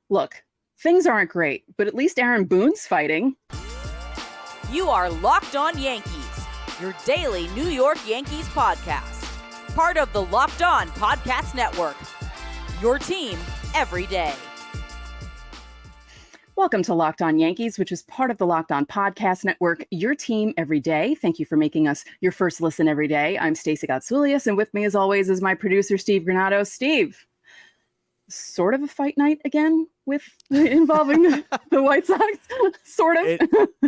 Look, things aren't great, but at least Aaron Boone's fighting. You are Locked On Yankees, your daily New York Yankees podcast. Part of the Locked On Podcast Network, your team every day. Welcome to Locked On Yankees, which is part of the Locked On Podcast Network, your team every day. Thank you for making us your first listen every day. I'm Stacey Gotsoulias, and with me, as always, is my producer, Steve Granado. Steve, sort of a fight night again with involving the White Sox, sort of.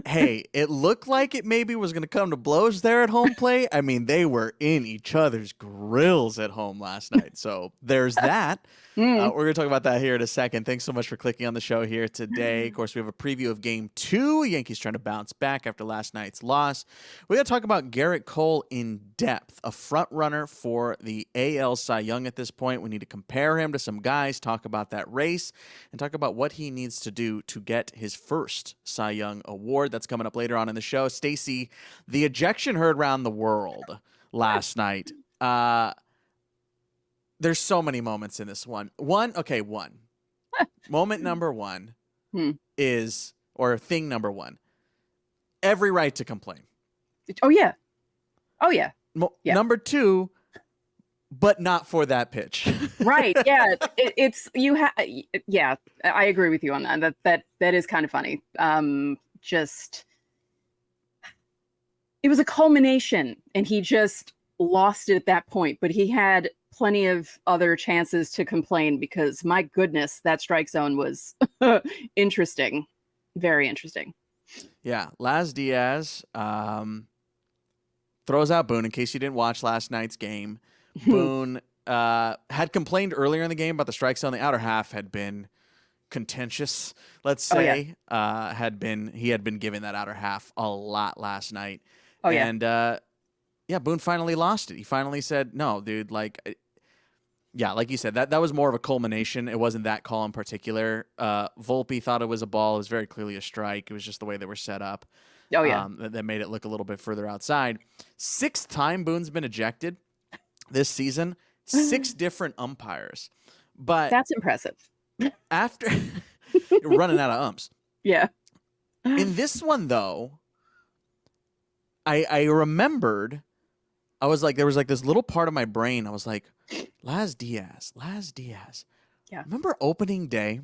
Hey, it looked like it maybe was going to come to blows there at home plate. I mean, they were in each other's grills at home last night. So there's that. We're going to talk about that here in a second. Thanks so much for clicking on the show here today. Of course, we have a preview of Game 2. Yankees trying to bounce back after last night's loss. We got to talk about Gerrit Cole in depth, a front runner for the AL Cy Young at this point. We need to compare him to some guys, talk about that race, and talk about what he needs to do to get his first Cy Young award. That's coming up later on in the show. Stacey, the ejection heard around the world last night. There's so many moments in this one. One. Moment number one is, or thing number one, every right to complain. Oh, yeah. Number two, but not for that pitch. Right. Yeah. Yeah, I agree with you on that. That is kind of funny. It was a culmination, and he just lost it at that point, but he had plenty of other chances to complain because, my goodness, that strike zone was interesting. Very interesting. Yeah. Laz Diaz throws out Boone. In case you didn't watch last night's game, Boone had complained earlier in the game about the strike zone. The outer half had been contentious, let's say. He had been giving that outer half a lot last night. Boone finally lost it. He finally said, no, dude, like you said, that was more of a culmination. It wasn't that call in particular. Volpe thought it was a ball. It was very clearly a strike. It was just the way they were set up. That made it look a little bit further outside. 6th time Boone's been ejected this season. 6 different umpires. But that's impressive. After you're running out of umps. Yeah. In this one, though, I remembered, I was like, there was like this little part of my brain. I was like, Laz Diaz. Yeah. Remember opening day?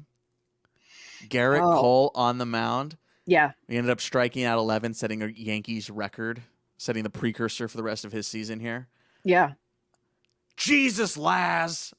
Gerrit Cole on the mound. Yeah. He ended up striking out 11, setting a Yankees record, setting the precursor for the rest of his season here. Yeah. Jesus, Laz.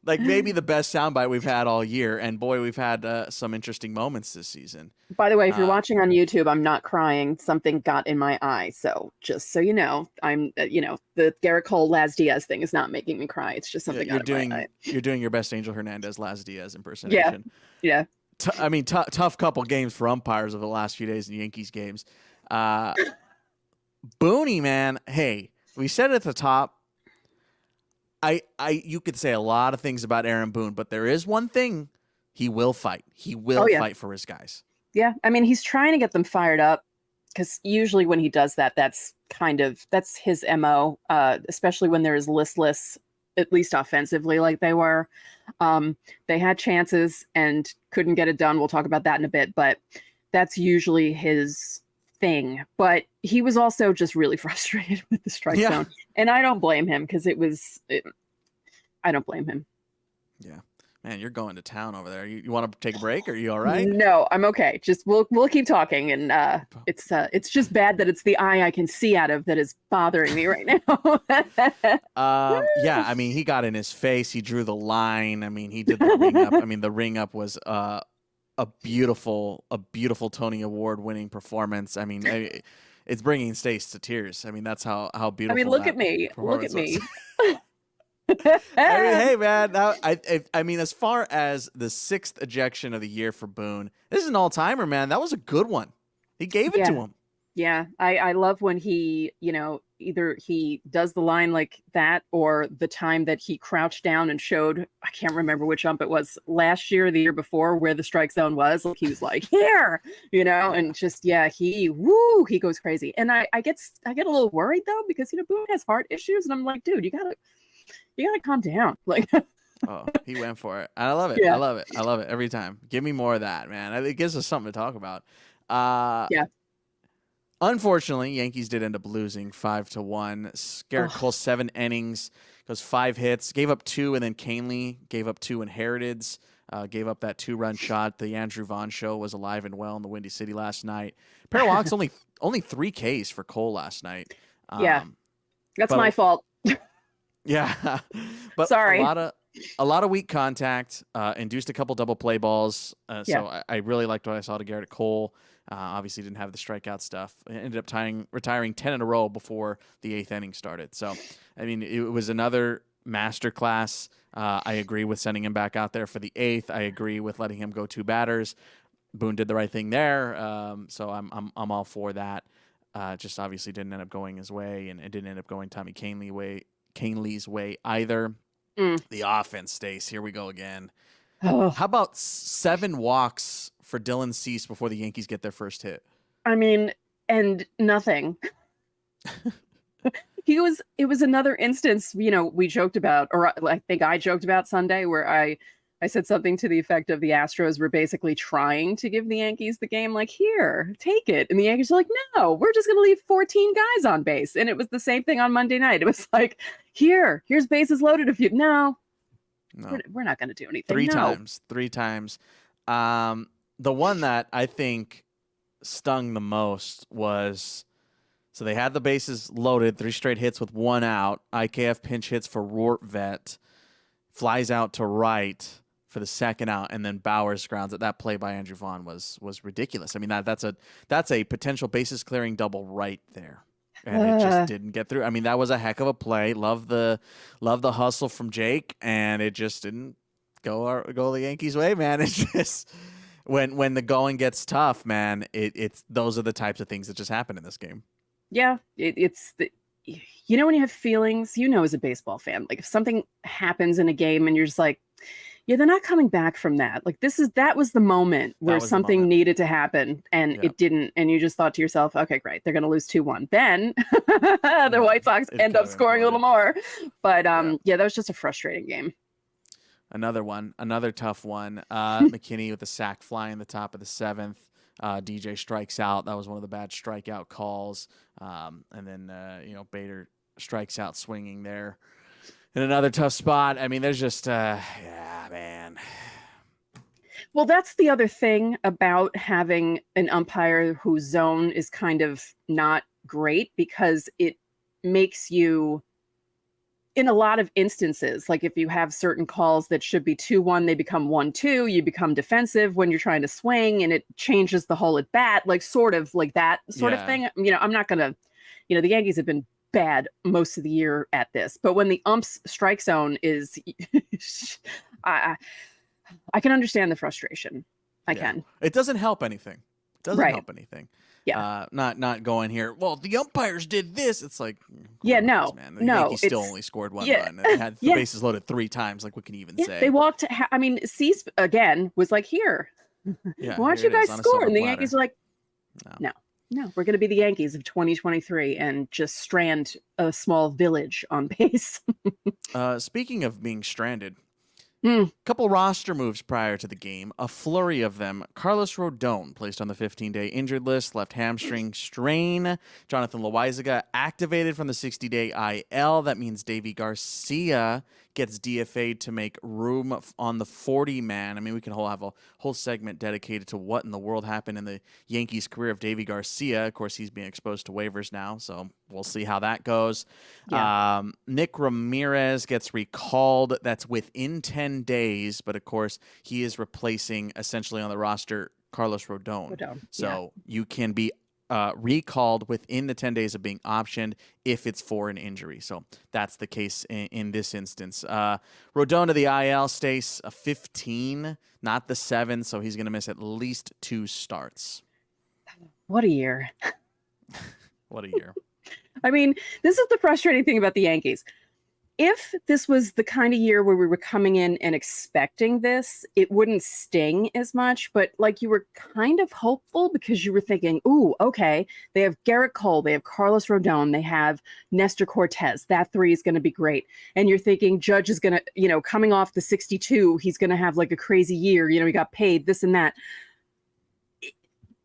Like maybe the best soundbite we've had all year. And boy, we've had some interesting moments this season. By the way, if you're watching on YouTube, I'm not crying. Something got in my eye. So just so you know, I'm, the Gerrit Cole Laz Diaz thing is not making me cry. It's just something got in my eye. You're doing your best Angel Hernandez Laz Diaz impersonation. Yeah. Tough couple games for umpires over the last few days in Yankees games. Booney, man. Hey, we said it at the top. You could say a lot of things about Aaron Boone, but there is one thing: he will fight. He will fight for his guys. Yeah, I mean, he's trying to get them fired up because usually when he does that, that's his MO. Especially when they're as listless, at least offensively, like they were. They had chances and couldn't get it done. We'll talk about that in a bit, but that's usually his thing. But he was also just really frustrated with the strike zone. And I don't blame him because I don't blame him. Yeah. Man, you're going to town over there. You want to take a break? Are you all right? No, I'm okay. Just we'll keep talking. And it's just bad that it's the eye I can see out of that is bothering me right now. Yeah, I mean, he got in his face. He drew the line. I mean, he did the ring up. I mean, the ring up was a beautiful Tony Award winning performance. I mean, it's bringing Stace to tears. I mean, that's how beautiful. I mean, look at me. Hey man, now I mean, as far as the 6th ejection of the year for Boone, this is an all-timer, man. That was a good one. He gave it to him. Yeah, I love when he, either he does the line like that or the time that he crouched down and showed, I can't remember which ump it was, last year or the year before, where the strike zone was. Like he was like, here, and just, he goes crazy. And I get a little worried though, because, Boone has heart issues and I'm like, dude, you gotta calm down. Like, Oh, he went for it. I love it. Yeah. I love it. I love it every time. Give me more of that, man. It gives us something to talk about. Yeah. Unfortunately, Yankees did end up losing 5-1. Gerrit Cole, 7 innings, goes 5 hits, gave up 2, and then Canely gave up 2 inherited. Gave up that 2-run shot. The Andrew Vaughn show was alive and well in the Windy City last night. Pair of walks, only 3 Ks for Cole last night. Yeah. That's but- my fault. Yeah, but Sorry. a lot of weak contact, induced a couple double play balls. So I really liked what I saw to Gerrit Cole. Obviously didn't have the strikeout stuff. Ended up retiring 10 in a row before the 8th inning started. So, I mean, it was another masterclass. I agree with sending him back out there for the 8th. I agree with letting him go 2 batters. Boone did the right thing there. So I'm all for that. Just obviously didn't end up going his way, and it didn't end up going Tommy Canely's way either. The offense, Stace. Here we go again. Oh. How about 7 walks for Dylan Cease before the Yankees get their first hit? I mean, and nothing. It was another instance, we joked about, or I think I joked about Sunday, where I said something to the effect of the Astros were basically trying to give the Yankees the game, like, here, take it. And the Yankees are like, no, we're just going to leave 14 guys on base. And it was the same thing on Monday night. It was like, here's bases loaded. If you, no. We're not going to do anything. 3 times. The one that I think stung the most was, so they had the bases loaded, 3 straight hits with 1 out. IKF pinch hits for Rortvet, flies out to right for the 2nd out, and then Bowers grounds it. That play by Andrew Vaughn was ridiculous. I mean, that's a potential bases clearing double right there. And it just didn't get through. I mean, that was a heck of a play. Love the hustle from Jake, and it just didn't go the Yankees' way, man. It's just when the going gets tough, man. It's those are the types of things that just happen in this game. Yeah, it's when you have feelings, as a baseball fan, like if something happens in a game and you're just like, yeah, they're not coming back from that. Like that was the moment where something needed to happen and it didn't. And you just thought to yourself, okay, great. They're going to lose 2-1. Then the White Sox end up scoring a little more. But that was just a frustrating game. Another tough one. McKinney with a sac fly in the top of the 7th. DJ strikes out. That was one of the bad strikeout calls. And then, Bader strikes out swinging there. In another tough spot. I mean, there's just, man. Well, that's the other thing about having an umpire whose zone is kind of not great, because it makes you, in a lot of instances, like if you have certain calls that should be 2-1, they become 1-2, you become defensive when you're trying to swing, and it changes the whole at bat, like sort of like that sort of thing. I'm not going to, the Yankees have been bad most of the year at this, but when the ump's strike zone is, I can understand the frustration. I can. It doesn't help anything. Yeah. Not going here. Well, the umpires did this. It's like, man. The Yankees still only scored 1 run and had the bases loaded 3 times. Like, what can you even say? They walked. Cease again was like, here. Why don't you guys score? And the Yankees are like, no, we're going to be the Yankees of 2023 and just strand a small village on base. Speaking of being stranded, couple roster moves prior to the game, a flurry of them. Carlos Rodon placed on the 15-day injured list, left hamstring strain. Jonathan Loaizaga activated from the 60-day IL. That means Davy Garcia gets DFA'd to make room on the 40-man. I mean, we can have a whole segment dedicated to what in the world happened in the Yankees' career of Davy Garcia. Of course, he's being exposed to waivers now, so we'll see how that goes. Yeah. Nick Ramirez gets recalled. That's within 10 days, but of course, he is replacing essentially on the roster Carlos Rodon. So you can be recalled within the 10 days of being optioned if it's for an injury. So that's the case in this instance. Rodon to the IL, Stace, a 15, not the 7, so he's going to miss at least 2 starts. What a year. What a year. I mean, this is the frustrating thing about the Yankees. if this was the kind of year where we were coming in and expecting this, it wouldn't sting as much. But like you were kind of hopeful because you were thinking, ooh, okay, they have Gerrit Cole, they have Carlos Rodon, they have Nestor Cortez. That three is going to be great. And you're thinking Judge is going to, coming off the 62, he's going to have like a crazy year. He got paid this and that.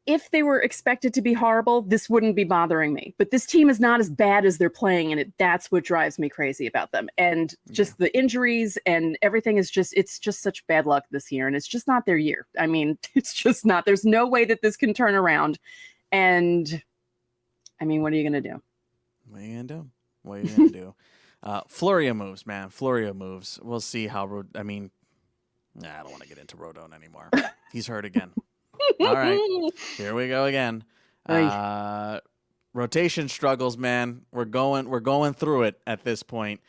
If they were expected to be horrible, this wouldn't be bothering me. But this team is not as bad as they're playing, and that's what drives me crazy about them. And just the injuries and everything it's just such bad luck this year, and it's just not their year. I mean, it's just not. There's no way that this can turn around. And, I mean, what are you going to do? What are you going to do? What are you going to do? Fleury moves, man. Fleury moves. We'll see how I don't want to get into Rodon anymore. He's hurt again. All right, here we go again. Rotation struggles, man. We're going through it at this point.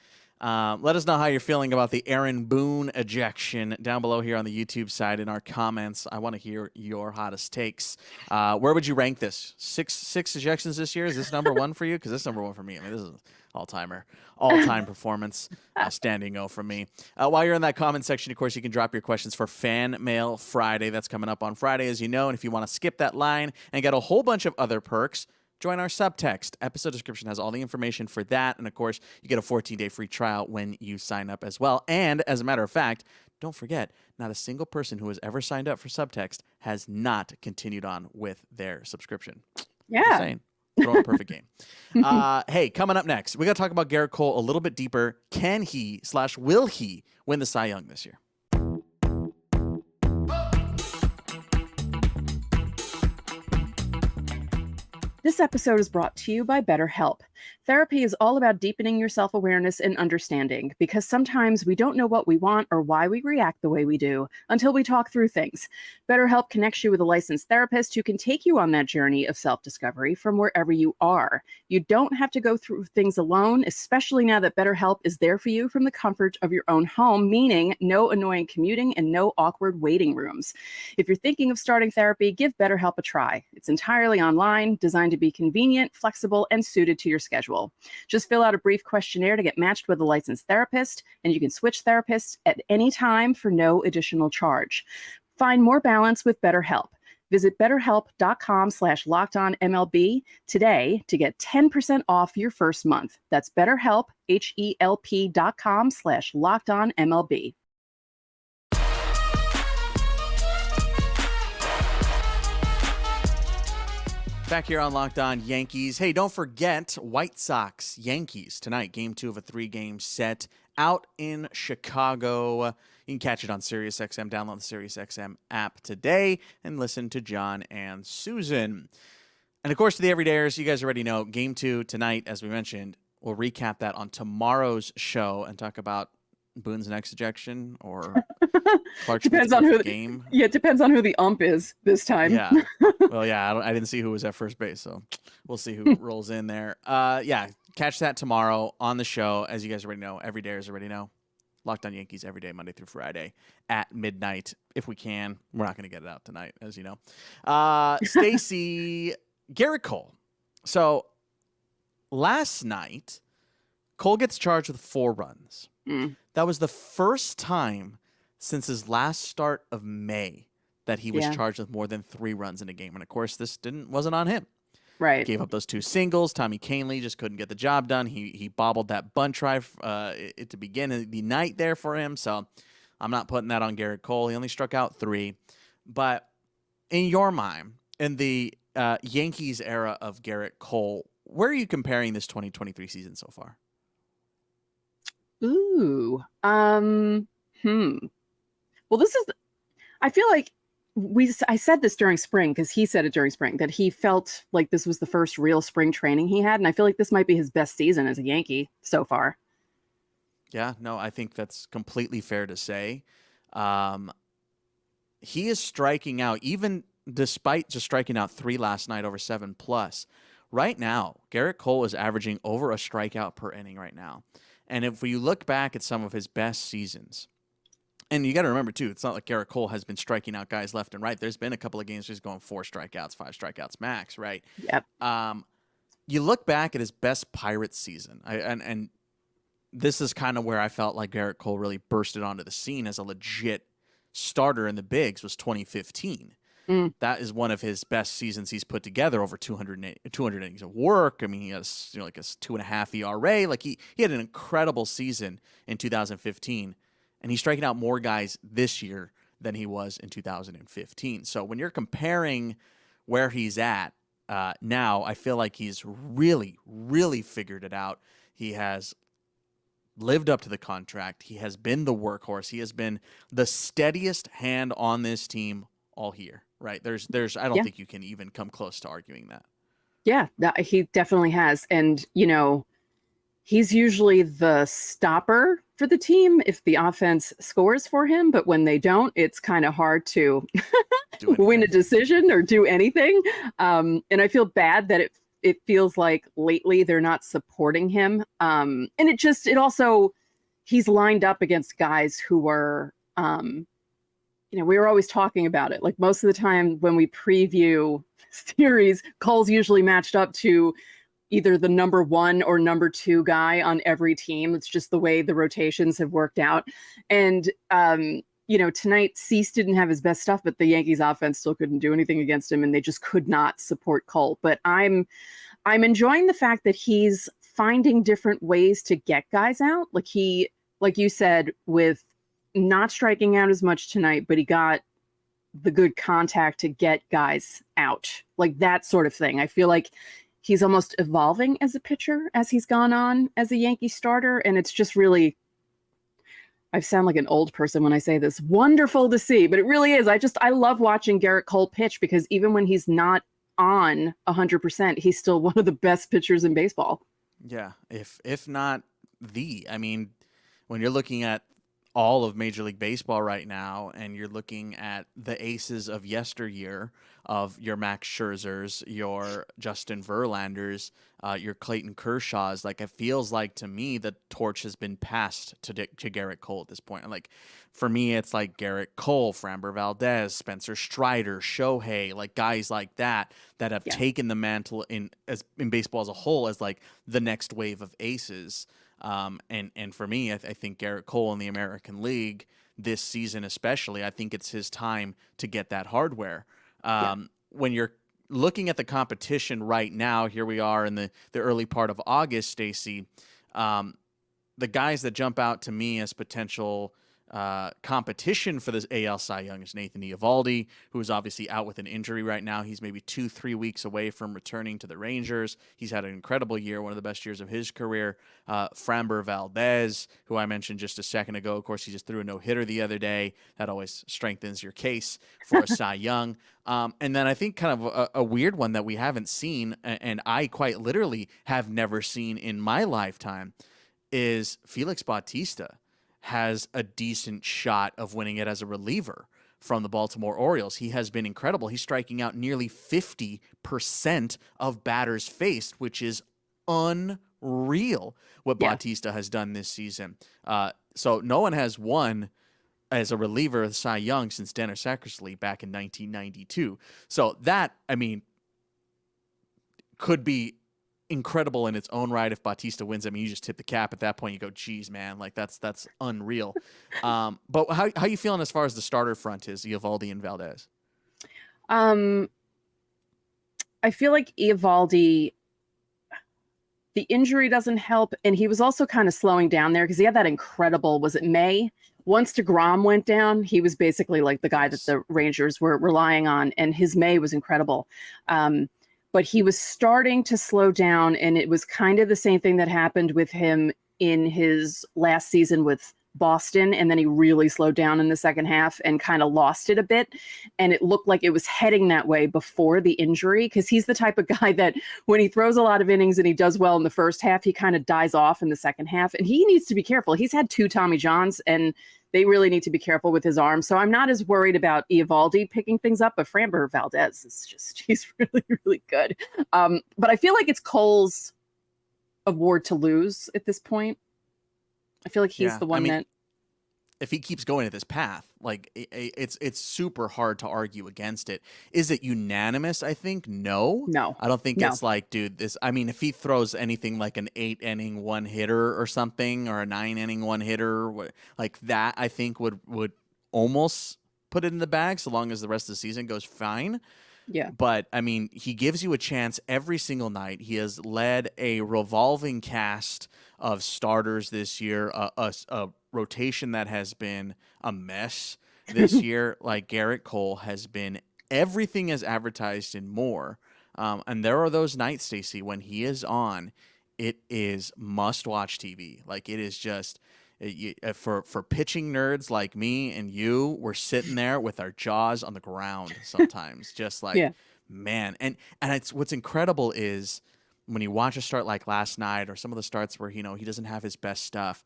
Let us know how you're feeling about the Aaron Boone ejection down below here on the YouTube side in our comments. I want to hear your hottest takes. Where would you rank this? Six ejections this year? Is this number one for you? Because this is number one for me. I mean, this is all-time performance. Standing O from me. While you're in that comment section, of course, you can drop your questions for Fan Mail Friday. That's coming up on Friday, as you know. And if you want to skip that line and get a whole bunch of other perks, join our subtext. Episode description has all the information for that. And, of course, you get a 14-day free trial when you sign up as well. And, as a matter of fact, don't forget, not a single person who has ever signed up for subtext has not continued on with their subscription. Yeah. Just saying. Throwing a perfect game. Hey, coming up next, we got to talk about Gerrit Cole a little bit deeper. Can he/will he win the Cy Young this year? This episode is brought to you by BetterHelp. Therapy is all about deepening your self-awareness and understanding, because sometimes we don't know what we want or why we react the way we do until we talk through things. BetterHelp connects you with a licensed therapist who can take you on that journey of self-discovery from wherever you are. You don't have to go through things alone, especially now that BetterHelp is there for you from the comfort of your own home, meaning no annoying commuting and no awkward waiting rooms. If you're thinking of starting therapy, give BetterHelp a try. It's entirely online, designed to be convenient, flexible, and suited to your schedule. Just fill out a brief questionnaire to get matched with a licensed therapist, and you can switch therapists at any time for no additional charge. Find more balance with BetterHelp. Visit betterhelp.com/lockedonmlb today to get 10% off your first month. That's BetterHelp, HELP.com/lockedonmlb. Back here on Locked On Yankees. Hey, don't forget White Sox Yankees tonight. Game 2 of a 3-game set out in Chicago. You can catch it on SiriusXM. Download the SiriusXM app today and listen to John and Susan. And, of course, to the everydayers, you guys already know, Game 2 tonight, as we mentioned. We'll recap that on tomorrow's show and talk about Boone's next ejection or Clarke depends on who the game. Yeah, it depends on who the ump is this time. Yeah. Well, yeah, I didn't see who was at first base, so we'll see who rolls in there. Yeah, catch that tomorrow on the show. As you guys already know, everydayers already know. Locked On Yankees every day, Monday through Friday at midnight, if we can. We're not going to get it out tonight, as you know. Stacy, Gerrit Cole. So last night, Cole gets charged with 4 runs. That was the first time since his last start of May that he was charged with more than 3 runs in a game. And, of course, this wasn't on him. Right. Gave up those 2 singles. Tommy Kahnle just couldn't get the job done. He bobbled that bunt try to begin the night there for him. So I'm not putting that on Gerrit Cole. He only struck out 3. But in your mind, in the Yankees era of Gerrit Cole, where are you comparing this 2023 season so far? Ooh. Well, I feel like I said this during spring, because he said it during spring, that he felt like this was the first real spring training he had. And I feel like this might be his best season as a Yankee so far. Yeah, no, I think that's completely fair to say. He is striking out, even despite just striking out 3 last night over 7+. Right now, Gerrit Cole is averaging over a strikeout per inning right now. And if we look back at some of his best seasons, and you got to remember, too, it's not like Gerrit Cole has been striking out guys left and right. There's been a couple of games where he's going 4 strikeouts, 5 strikeouts max, right? Yep. You look back at his best Pirates season, and this is kind of where I felt like Gerrit Cole really bursted onto the scene as a legit starter in the bigs was 2015. That is one of his best seasons he's put together, over 200 innings of work. I mean, he has like a 2.5 ERA. Like he had an incredible season in 2015, and he's striking out more guys this year than he was in 2015. So when you're comparing where he's at now, I feel like he's really, really figured it out. He has lived up to the contract. He has been the workhorse. He has been the steadiest hand on this team all year. Right. There's I don't think you can even come close to arguing that. Yeah, he definitely has. And, he's usually the stopper for the team if the offense scores for him. But when they don't, it's kind of hard to win a decision or do anything. And I feel bad that it feels like lately they're not supporting him. And it also, he's lined up against guys who were, we were always talking about it. Like most of the time when we preview series, Cole's usually matched up to either the number 1 or number 2 guy on every team. It's just the way the rotations have worked out. And, tonight Cease didn't have his best stuff, but the Yankees offense still couldn't do anything against him, and they just could not support Cole. But I'm enjoying the fact that he's finding different ways to get guys out. Like you said, with not striking out as much tonight, but he got the good contact to get guys out, like that sort of thing. I feel like he's almost evolving as a pitcher as he's gone on as a Yankee starter. And it's just really, I sound like an old person when I say this, wonderful to see, but it really is. I love watching Gerrit Cole pitch, because even when he's not on 100%, he's still one of the best pitchers in baseball. Yeah. If not I mean, when you're looking at all of Major League Baseball right now, and you're looking at the aces of yesteryear, of your Max Scherzers, your Justin Verlanders, your Clayton Kershaws, like it feels like to me the torch has been passed to Gerrit Cole at this point. And like for me, it's like Gerrit Cole, Framber Valdez, Spencer Strider, Shohei, like guys like that have taken the mantle in baseball as a whole as like the next wave of aces. And for me, I think Gerrit Cole in the American League this season especially, I think it's his time to get that hardware. When you're looking at the competition right now, here we are in the early part of August, Stacey, the guys that jump out to me as potential competition for this AL Cy Young is Nathan Eovaldi, who is obviously out with an injury right now. He's maybe 2-3 weeks away from returning to the Rangers. He's had an incredible year, one of the best years of his career. Framber Valdez, who I mentioned just a second ago. Of course, he just threw a no-hitter the other day. That always strengthens your case for a Cy Young. And then I think kind of a weird one that we haven't seen, and I quite literally have never seen in my lifetime, is Felix Bautista has a decent shot of winning it as a reliever from the Baltimore Orioles. He has been incredible. He's striking out nearly 50% of batters faced, which is unreal what Bautista has done this season. So no one has won as a reliever of Cy Young since Dennis Eckersley back in 1992. So that, I mean, could be incredible in its own right if Bautista wins. I mean, you just tip the cap at that point. You go, geez, man, like that's unreal. But how you feeling as far as the starter front is, Eovaldi and Valdez? I feel like Eovaldi, the injury doesn't help, and he was also kind of slowing down there because he had that incredible, was it May? Once DeGrom went down, he was basically like the guy that the Rangers were relying on, and his May was incredible. But he was starting to slow down, and it was kind of the same thing that happened with him in his last season with Boston, and then he really slowed down in the second half and kind of lost it a bit. And it looked like it was heading that way before the injury, because he's the type of guy that when he throws a lot of innings and he does well in the first half, he kind of dies off in the second half, and he needs to be careful. He's had 2 Tommy Johns, and they really need to be careful with his arm. So I'm not as worried about Eovaldi picking things up, but Framber Valdez is just, he's really, really good. But I feel like it's Cole's award to lose at this point. I feel like he's the one that. if he keeps going at this path, like it's super hard to argue against it. Is it unanimous? I think no. No. I don't think No. it's like, dude, this. I mean, if he throws anything like an 8-inning one hitter or something, or a 9-inning one hitter, like that, I think would almost put it in the bag, so long as the rest of the season goes fine. Yeah. But I mean, he gives you a chance every single night. He has led a revolving cast of starters this year, a rotation that has been a mess this year. Like Gerrit Cole has been everything as advertised and more. And there are those nights, Stacey, when he is on, it is must-watch TV. Like it is just for pitching nerds like me and you, we're sitting there with our jaws on the ground sometimes, just like, man. And it's what's incredible is when you watch a start like last night or some of the starts where, he doesn't have his best stuff.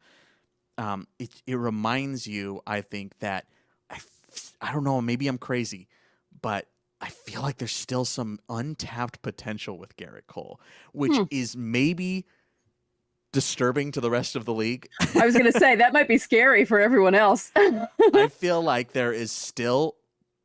It reminds you, I think, that I don't know, maybe I'm crazy, but I feel like there's still some untapped potential with Gerrit Cole, which is maybe disturbing to the rest of the league. I was going to say that might be scary for everyone else. I feel like there is still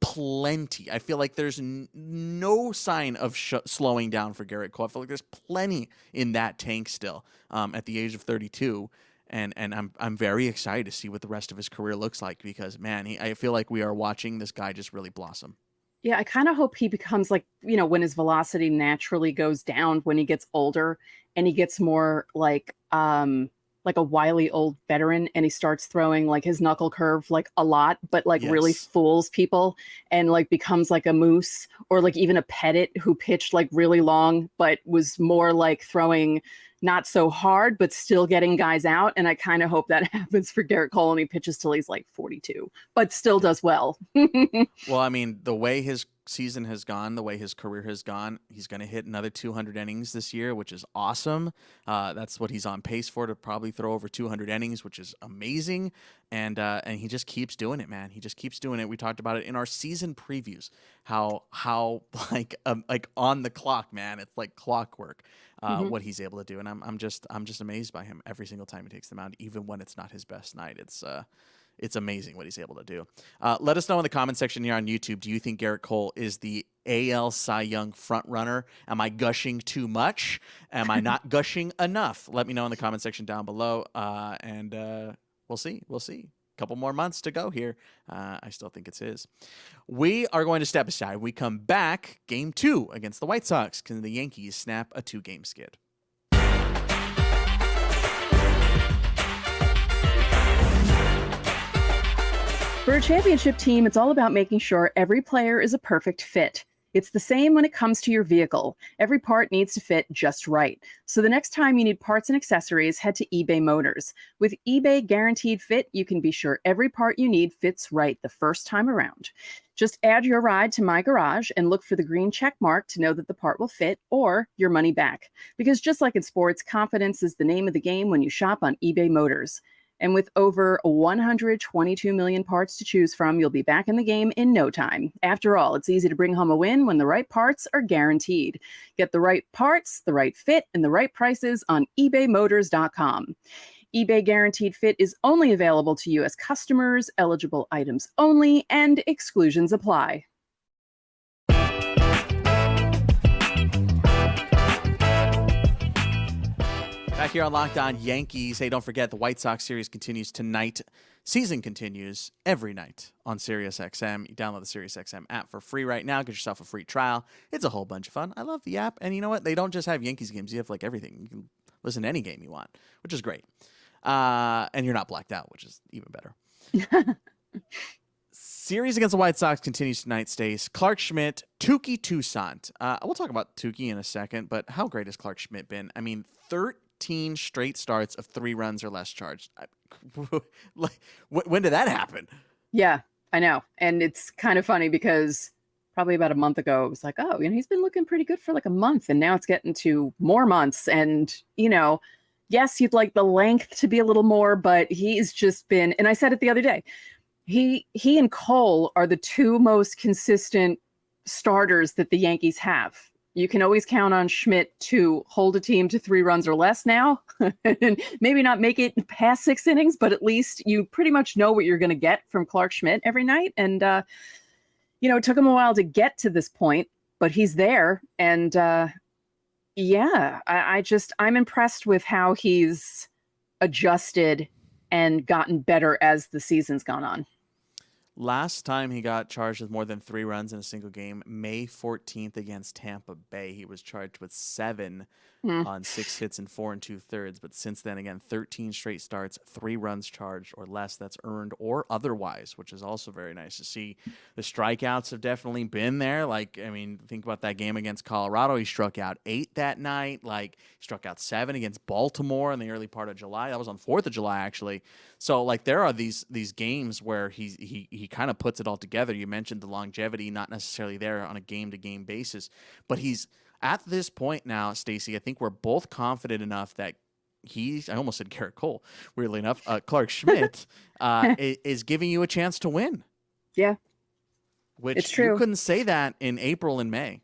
plenty. I feel like there's no sign of slowing down for Gerrit Cole. I feel like there's plenty in that tank still at the age of 32. And I'm very excited to see what the rest of his career looks like because, man, I feel like we are watching this guy just really blossom. Yeah, I kind of hope he becomes like, when his velocity naturally goes down when he gets older and he gets more like a wily old veteran and he starts throwing like his knuckle curve like a lot, but like really fools people and like becomes like a Moose or like even a Pettit who pitched like really long, but was more like throwing not so hard, but still getting guys out. And I kind of hope that happens for Gerrit Cole and he pitches till he's like 42, but still does well. Well, I mean, the way his season has gone, the way his career has gone, he's going to hit another 200 innings this year, which is awesome. That's what he's on pace for, to probably throw over 200 innings, which is amazing. And he just keeps doing it, man. He just keeps doing it. We talked about it in our season previews, how like on the clock, man. It's like clockwork. What he's able to do, and I'm just amazed by him every single time he takes the mound, even when it's not his best night. It's amazing what he's able to do. Let us know in the comment section here on YouTube. Do you think Gerrit Cole is the AL Cy Young front runner? Am I gushing too much? Am I not gushing enough? Let me know in the comment section down below, and we'll see. Couple more months to go here. I still think it's his. We are going to step aside. We come back, Game 2 against the White Sox. Can the Yankees snap a 2-game skid? For a championship team, it's all about making sure every player is a perfect fit. It's the same when it comes to your vehicle. Every part needs to fit just right. So the next time you need parts and accessories, head to eBay Motors. With eBay Guaranteed Fit, you can be sure every part you need fits right the first time around. Just add your ride to My Garage and look for the green check mark to know that the part will fit or your money back. Because just like in sports, confidence is the name of the game when you shop on eBay Motors. And with over 122 million parts to choose from, you'll be back in the game in no time. After all, it's easy to bring home a win when the right parts are guaranteed. Get the right parts, the right fit, and the right prices on ebaymotors.com. eBay Guaranteed Fit is only available to U.S. customers, eligible items only, and exclusions apply. Back here on Locked On Yankees. Hey, don't forget the White Sox series continues tonight. Season continues every night on SiriusXM. You download the SiriusXM app for free right now. Get yourself a free trial. It's a whole bunch of fun. I love the app. And you know what? They don't just have Yankees games. You have like everything. You can listen to any game you want, which is great. And you're not blacked out, which is even better. Series against the White Sox continues tonight, Stace. Clarke, Schmidt, Touki, Toussaint. We'll talk about Touki in a second, but how great has Clarke Schmidt been? I mean, 13 straight starts of 3 runs or less charged. When did that happen? Yeah, I know. And it's kind of funny because probably about a month ago, it was like, oh, he's been looking pretty good for like a month. And now it's getting to more months. And, yes, you'd like the length to be a little more, but he's just been, and I said it the other day, he and Cole are the 2 most consistent starters that the Yankees have. you can always count on Schmidt to hold a team to 3 runs or less now, and maybe not make it past 6 innings, but at least you pretty much know what you're going to get from Clarke Schmidt every night. And, it took him a while to get to this point, but he's there. And I'm impressed with how he's adjusted and gotten better as the season's gone on. Last time he got charged with more than 3 runs in a single game, May 14th against Tampa Bay, he was charged with 7 on 6 hits and 4 2/3. But since then, again, 13 straight starts, 3 runs charged or less. That's earned or otherwise, which is also very nice to see. The strikeouts have definitely been there. Think about that game against Colorado. He struck out 8 that night. He struck out 7 against Baltimore in the early part of July. That was on 4th of July, actually. So, there are these games where he kind of puts it all together. You mentioned the longevity, not necessarily there on a game-to-game basis, but he's at this point now, Stacey, I think we're both confident enough that I almost said Gerrit Cole, weirdly enough, Clarke Schmidt is giving you a chance to win. Yeah. Which it's true. You couldn't say that in April and May.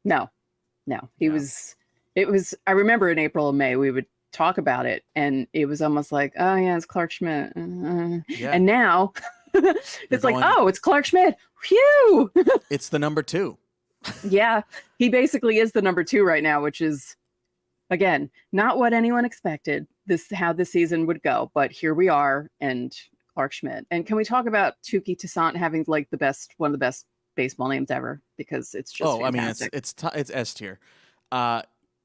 No. It was, I remember in April and May, we would talk about it and it was almost like, oh yeah, it's Clarke Schmidt. Yeah. And now it's like, oh, it's Clarke Schmidt. Phew. It's the number 2. Yeah, he basically is the number 2 right now, which is, again, not what anyone expected how this season would go. But here we are, and Clarke Schmidt. And can we talk about Touki Toussaint having one of the best baseball names ever? Because it's just fantastic. It's S tier.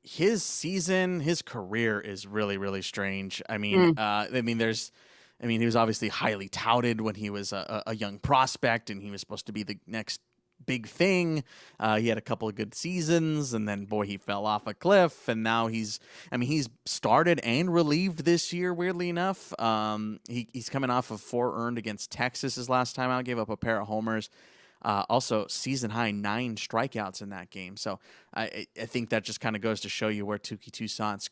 His season, his career is really, really strange. He was obviously highly touted when he was a young prospect, and he was supposed to be the next big thing. He had a couple of good seasons, and then he fell off a cliff, and now he's started and relieved this year, weirdly enough. He's coming off of 4 earned against Texas his last time out, gave up a pair of homers. Also season high 9 strikeouts in that game. So I think that just kind of goes to show you where Touki Toussaint's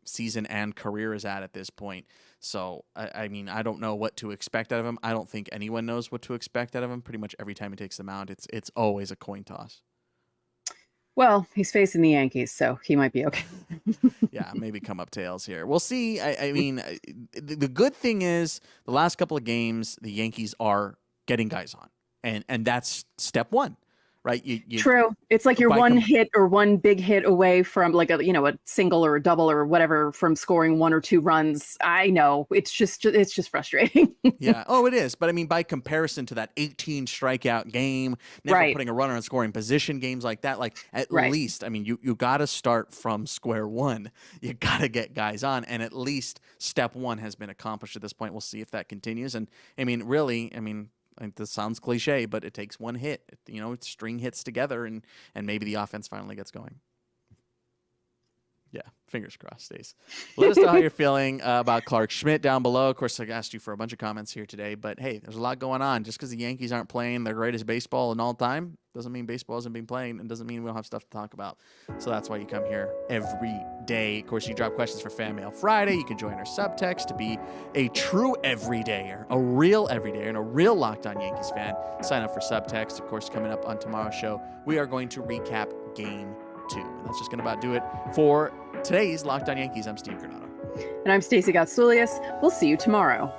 season and career is at this point. So, I don't know what to expect out of him. I don't think anyone knows what to expect out of him. Pretty much every time he takes the mound, it's always a coin toss. Well, he's facing the Yankees, so he might be okay. Yeah, maybe come up tails here. We'll see. The good thing is the last couple of games, the Yankees are getting guys on. And that's step 1. Right? True. It's like you're one hit or one big hit away from a single or a double or whatever from scoring 1 or 2 runs. I know it's just frustrating. Yeah. Oh, it is. But by comparison to that 18 strikeout game, never putting a runner in scoring position, games like that, at least, you got to start from square one. You got to get guys on. And at least step 1 has been accomplished at this point. We'll see if that continues. And really, this sounds cliche, but it takes 1 hit. String hits together, and maybe the offense finally gets going. Yeah, fingers crossed, Stace. Let us know how you're feeling about Clarke Schmidt down below. Of course, I asked you for a bunch of comments here today, but hey, there's a lot going on. Just because the Yankees aren't playing their greatest baseball in all time doesn't mean baseball hasn't been playing, and doesn't mean we don't have stuff to talk about. So that's why you come here every day. Of course, you drop questions for Fan Mail Friday. You can join our subtext to be a true everydayer, a real everydayer, and a real Locked On Yankees fan. Sign up for subtext. Of course, coming up on tomorrow's show, we are going to recap Game 2. And that's just going to about do it for today's Locked On Yankees. I'm Steve Granado. And I'm Stacey Gotsoulias. We'll see you tomorrow.